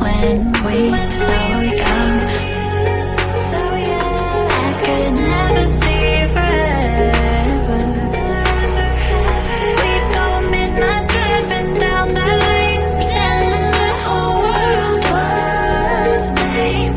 when we were so young. I could never see forever. We'd go midnight driving down that lane, pretending the whole world was lame.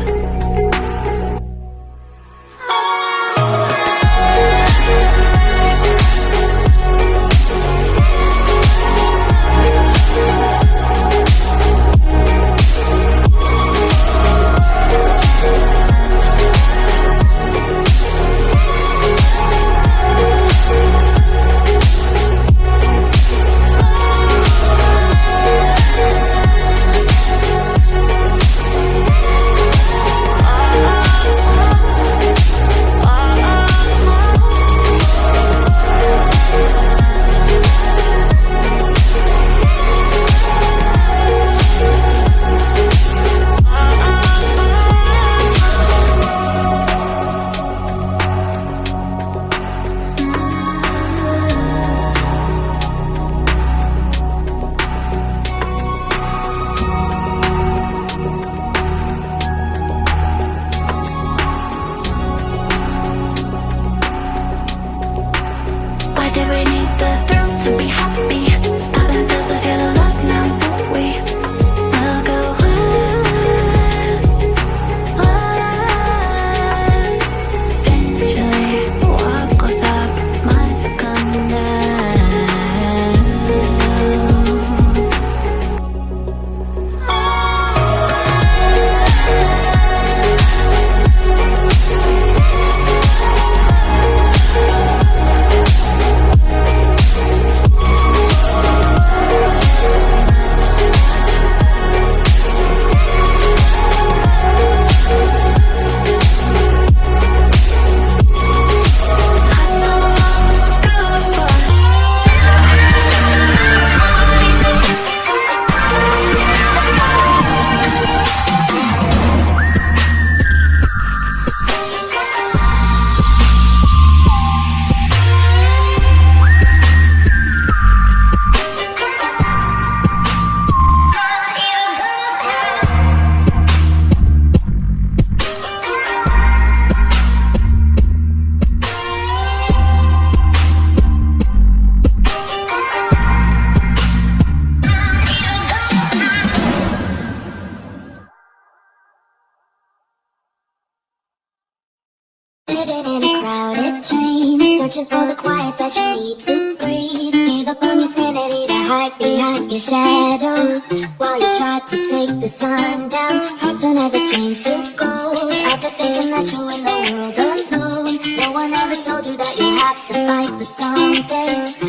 Why did we need the thrill to be happy? Nothing feels like feel love now, don't we? I'll go on. Eventually, what goes up must come down. Living in a crowded train, searching for the quiet that you need to breathe. Gave up on your sanity to hide behind your shadow, while you tried to take the sun down. Hearts will never change to gold, out there thinking that you're in the world alone. No one ever told you that you have to fight for something.